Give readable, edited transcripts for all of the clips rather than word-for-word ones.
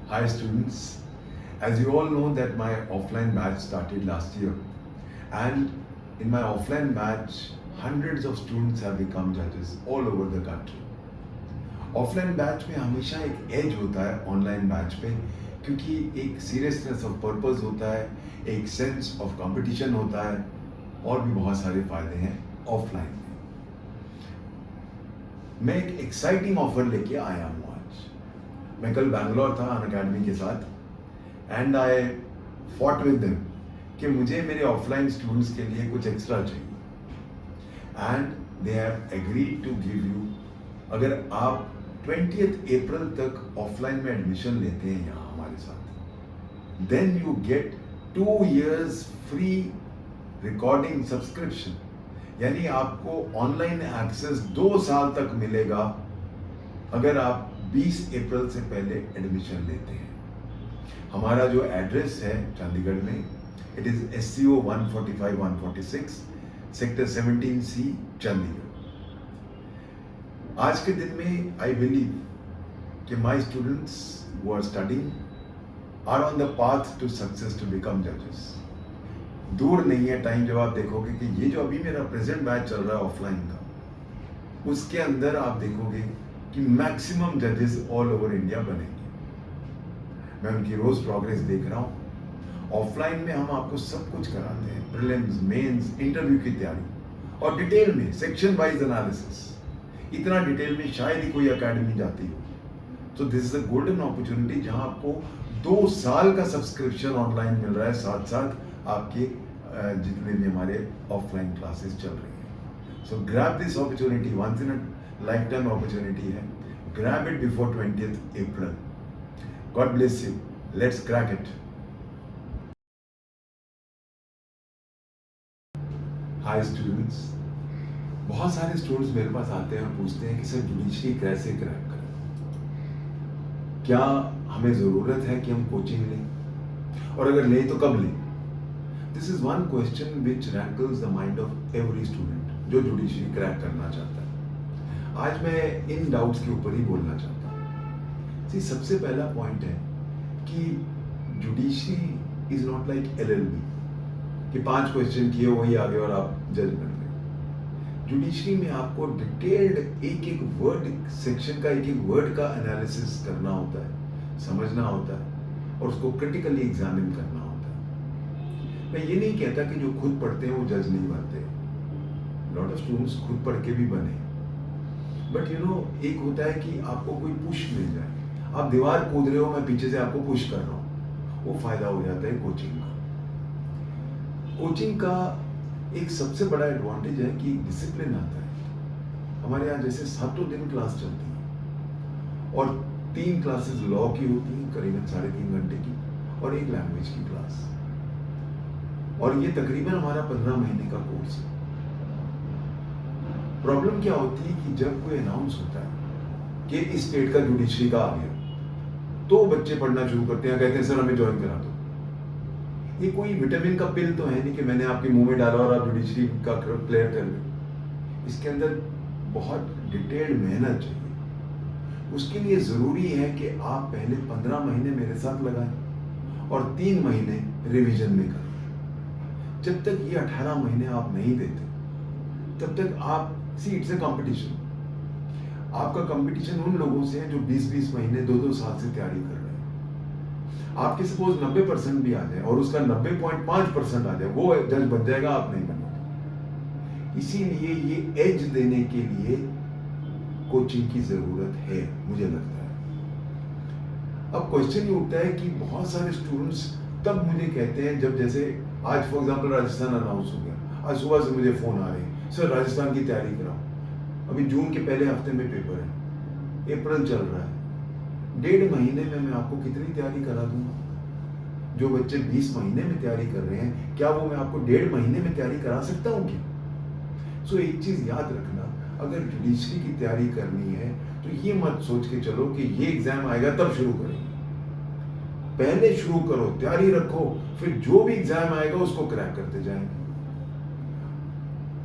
Hi students, as you all know that my offline batch started last year, and in my offline batch hundreds of students have become judges all over the country. Offline batch में हमेशा एक as होता है online batch पे, क्योंकि एक seriousness of purpose होता है, एक सेंस ऑफ कंपटीशन होता है और भी बहुत सारे फायदे हैं ऑफलाइन में। मैं एक एक्साइटिंग ऑफर लेके आया हूँ आज। मैं कल बैंगलोर था अनअकैडमी के साथ and I fought with them कि मुझे मेरे ऑफलाइन स्टूडेंट्स के लिए कुछ एक्स्ट्रा चाहिए and they have agreed to give you, अगर आप 20th अप्रैल तक ऑफलाइन में एडमिशन लेते हैं यहाँ हमारे साथ, then you get 2 years free recording subscription, यानी आपको ऑनलाइन एक्सेस 2 साल तक मिलेगा अगर आप 20 अप्रैल से पहले एडमिशन लेते हैं। हमारा जो एड्रेस है चंडीगढ़ में, it is SCO 145-146 sector 17C Chandigarh. आज के दिन में आई बिलीव कि my students who are studying are on the path to success to become जजेस। दूर नहीं है टाइम जब आप देखोगे कि ये जो अभी मेरा प्रेजेंट बैच चल रहा है ऑफलाइन का, उसके अंदर आप देखोगे कि मैक्सिमम जजेस ऑल ओवर इंडिया बनेंगे। मैं उनकी रोज प्रोग्रेस देख रहा हूँ। ऑफलाइन में हम आपको सब कुछ कराते हैं, प्रीलिम्स, मेंस, इंटरव्यू की तैयारी और डिटेल में सेक्शन वाइज एनालिसिस। इतना डिटेल में शायद ही कोई एकेडमी जाती हो। तो this is a golden opportunity जहां आपको 2 साल का सब्सक्रिप्शन ऑनलाइन मिल रहा है, साथ साथ आपके जितने भी हमारे ऑफलाइन क्लासेस चल रही हैं। So grab this opportunity, once in a lifetime opportunity है। Grab it before 20th April. God bless you, let's crack it. Hi students, बहुत सारे स्टूडेंट्स मेरे पास आते हैं और पूछते हैं कि सर जुडिशरी कैसे क्रैक करें, क्या हमें ज़रूरत है कि हम कोचिंग लें, और अगर लें तो कब लें। This is one question which rankles the mind of every student जो जुडिशरी क्रैक करना चाहता है। आज मैं इन डाउट्स के ऊपर ही बोलना चाहता हूँ। सी, सबसे पहला पॉइंट है कि judiciary is not like LLB कि 5 क्वेश्चन किए वही आ गए और आप जज बन गए। जुडिशरी में आपको डिटेल्ड एक एक वर्ड सेक्शन का, एक एक वर्ड का एनालिसिस करना होता है, समझना होता है और उसको क्रिटिकली एग्जामिन करना होता है। मैं ये नहीं कहता कि जो खुद पढ़ते हैं वो जज नहीं बनते। लॉट ऑफ स्टूडेंट्स खुद पढ़ के भी बने, बट यू नो एक होता है कि आपको कोई पुश मिल जाए। आप दीवार कूद रहे हो, मैं पीछे से आपको पुश कर रहा हूँ, वो फायदा हो जाता है कोचिंग का। कोचिंग का एक सबसे बड़ा एडवांटेज है कि डिसिप्लिन आता है। हमारे यहाँ जैसे 7 दिन क्लास चलती है और 3 क्लासेस लॉ की होती हैं करीबन 3.5 घंटे की और 1 लैंग्वेज की क्लास, और ये तकरीबन हमारा 15 महीने का कोर्स है। प्रॉब्लम क्या होती है कि जब कोई अनाउंस होता है कि इस स्टेट का जुडिशरी का आ गया, तो बच्चे पढ़ना शुरू करते हैं, कहते हैं सर हमें ज्वाइन करा दो। ये कोई विटामिन का पिल तो है नहीं कि मैंने आपके मुंह में डाला और आप जुडिशरी का क्लियर कर लो। इसके अंदर बहुत डिटेल्ड मेहनत चाहिए। उसके लिए ज़रूरी है कि आप पहले 15 महीने मेरे साथ लगाएं और 3 महीने रिवीजन में करें। जब तक ये 18 महीने आप नहीं देते तब तक आप इट्स ए कंपटीशन। आपका कंपटीशन उन लोगों से है जो 20-20 महीने 2-2 साल से तैयारी कर रहे हैं। आपके सपोज 90% भी आ जाए और उसका 90.5% आ जाए, वो जज बन जाएगा, आप नहीं बनोगे। इसीलिए ये एज देने के लिए कोचिंग की जरूरत है, मुझे लगता है। अब क्वेश्चन ये उठता है कि बहुत सारे स्टूडेंट्स तब मुझे कहते हैं जब, जैसे आज फॉर एग्जांपल राजस्थान अनाउंस हो गया, आज सुबह से मुझे फोन आ रहे हैं, सर राजस्थान की तैयारी कराओ। अभी जून के पहले हफ्ते में पेपर है, अप्रैल चल रहा है, 1.5 महीने में मैं आपको कितनी तैयारी करा दूंगा। जो बच्चे 20 महीने में तैयारी कर रहे हैं, क्या वो मैं आपको 1.5 महीने में तैयारी करा सकता हूँ क्या? सो एक चीज याद रखना, अगर जुडिशरी की तैयारी करनी है तो ये मत सोच के चलो कि ये एग्जाम आएगा तब शुरू करेंगे। पहले शुरू करो, तैयारी रखो, फिर जो भी एग्जाम आएगा उसको क्रैक करते जाएंगे।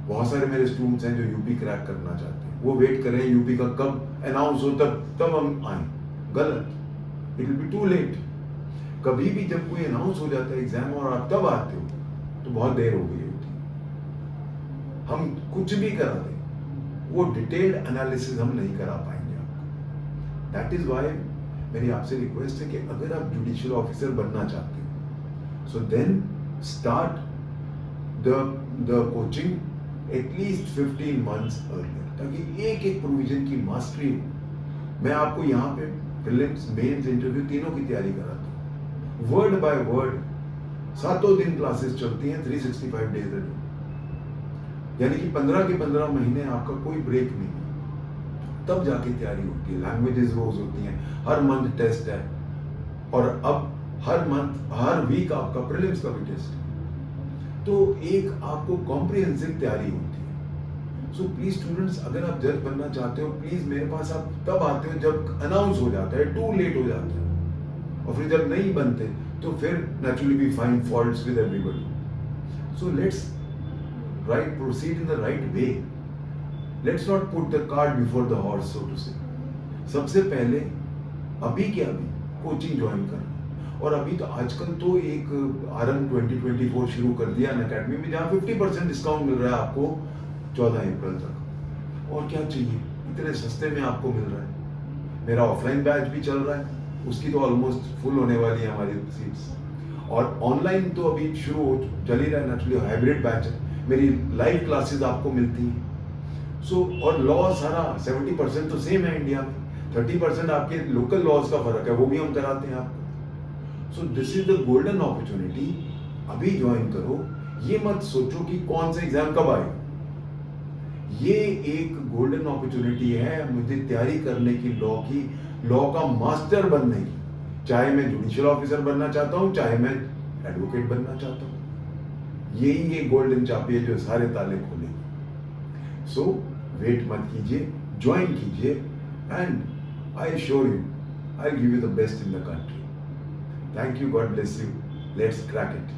बहुत सारे मेरे स्टूडेंट्स हैं जो यूपी क्रैक करना चाहते हैं, वो वेट कर रहे हैं यूपी का कब अनाउंस हो तब हम आए। गलत। It will be too late. कभी भी जब कोई अनाउंस हो जाता है एग्जाम और आप तब आते हो तो बहुत देर हो गई होती है। हम कुछ भी करा दें, वो डिटेल्ड एनालिसिस हम नहीं करा पाएंगे आपको। दैट इज वाई मेरी आपसे रिक्वेस्ट है कि अगर आप जुडिशियल ऑफिसर बनना चाहते हो, so then start the coaching at least 15 months earlier, ताकि एक एक प्रोविजन की मास्टरी हो। मैं आपको यहाँ पे प्रीलिम्स, मेंस, इंटरव्यू तीनों की तैयारी कराता हूँ, वर्ड बाय वर्ड। 7 दिन क्लासेस चलती हैं, 365 days a day, यानी कि 15 के 15 महीने आपका कोई ब्रेक नहीं है। तब जाके तैयारी होती है। लैंग्वेजेस रोज होती हैं, हर मंथ टेस्ट है, और अब हर मंथ, हर वीक आपका प्रीलिम्स का भी टेस्ट है। तो एक आपको कॉम्प्रिहेंसिव तैयारी होती है। सो प्लीज स्टूडेंट्स, अगर आप जज बनना चाहते हो, प्लीज मेरे पास आप तब आते हो जब अनाउंस हो जाता है, टू लेट हो जाता है, और फिर जब नहीं बनते तो फिर naturally we find faults with everybody. So let's proceed in the right way. Let's not put the cart before the horse, so to say. सबसे पहले अभी के अभी कोचिंग ज्वाइन करना। और अभी तो आजकल तो एक आरएम 2024 शुरू कर दिया अनअकैडमी में, जहाँ 50% डिस्काउंट मिल रहा है आपको 14 अप्रैल तक। और क्या चाहिए, इतने सस्ते में आपको मिल रहा है। मेरा ऑफलाइन बैच भी चल रहा है, उसकी तो ऑलमोस्ट फुल होने वाली है हमारी सीट्स। और ऑनलाइन तो अभी शुरू हो चल ही रहा है, नेचुरली हाइब्रिड बैच है, मेरी लाइव क्लासेस आपको मिलती हैं। सो और लॉ सारा 70% तो सेम है इंडिया में, 30% आपके लोकल लॉज का फर्क है, वो भी हम कराते हैं आपको। So this is the golden opportunity. अभी ज्वाइन करो। ये मत सोचो कि कौन सा एग्जाम कब आएगा। ये एक गोल्डन अपॉर्चुनिटी है मुझे तैयारी करने की, लॉ का मास्टर बनने की। चाहे मैं जुडिशियल ऑफिसर बनना चाहता हूं, चाहे मैं एडवोकेट बनना चाहता हूं। यही ये गोल्डन चाबी है जो सारे ताले खोलेगी। सो वेट मत कीजिए, ज्वाइन कीजिए, and I assure you I give you the best in the country. Thank you. God bless you. Let's crack it.